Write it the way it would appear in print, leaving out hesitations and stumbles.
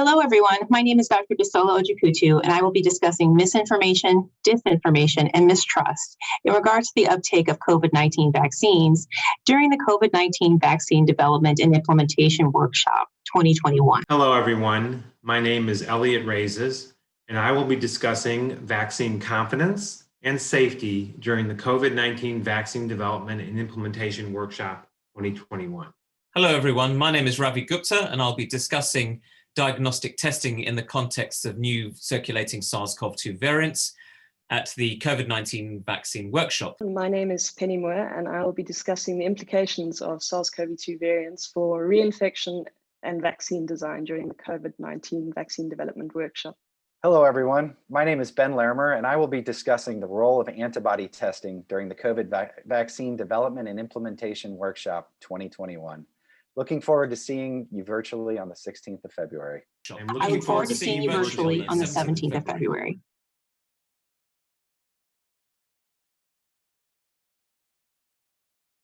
Hello, everyone. My name is Dr. Bisola Ojikutu, and I will be discussing misinformation, disinformation, and mistrust in regards to the uptake of COVID-19 vaccines during the COVID-19 Vaccine Development and Implementation Workshop 2021. Hello, everyone. My name is Elliot Raizes, and I will be discussing vaccine confidence and safety during the COVID-19 Vaccine Development and Implementation Workshop 2021. Hello, everyone. My name is Gupta, and I'll be discussing diagnostic testing in the context of new circulating SARS-CoV-2 variants at the COVID-19 vaccine workshop. My name is Penny Moore, and I will be discussing the implications of SARS-CoV-2 variants for reinfection and vaccine design during the COVID-19 vaccine development workshop. Hello, everyone. My name is Ben Larimer, and I will be discussing the role of antibody testing during the COVID vaccine development and implementation workshop 2021. Looking forward to seeing you virtually on the 16th of February. I look forward to seeing you virtually on the 17th of February.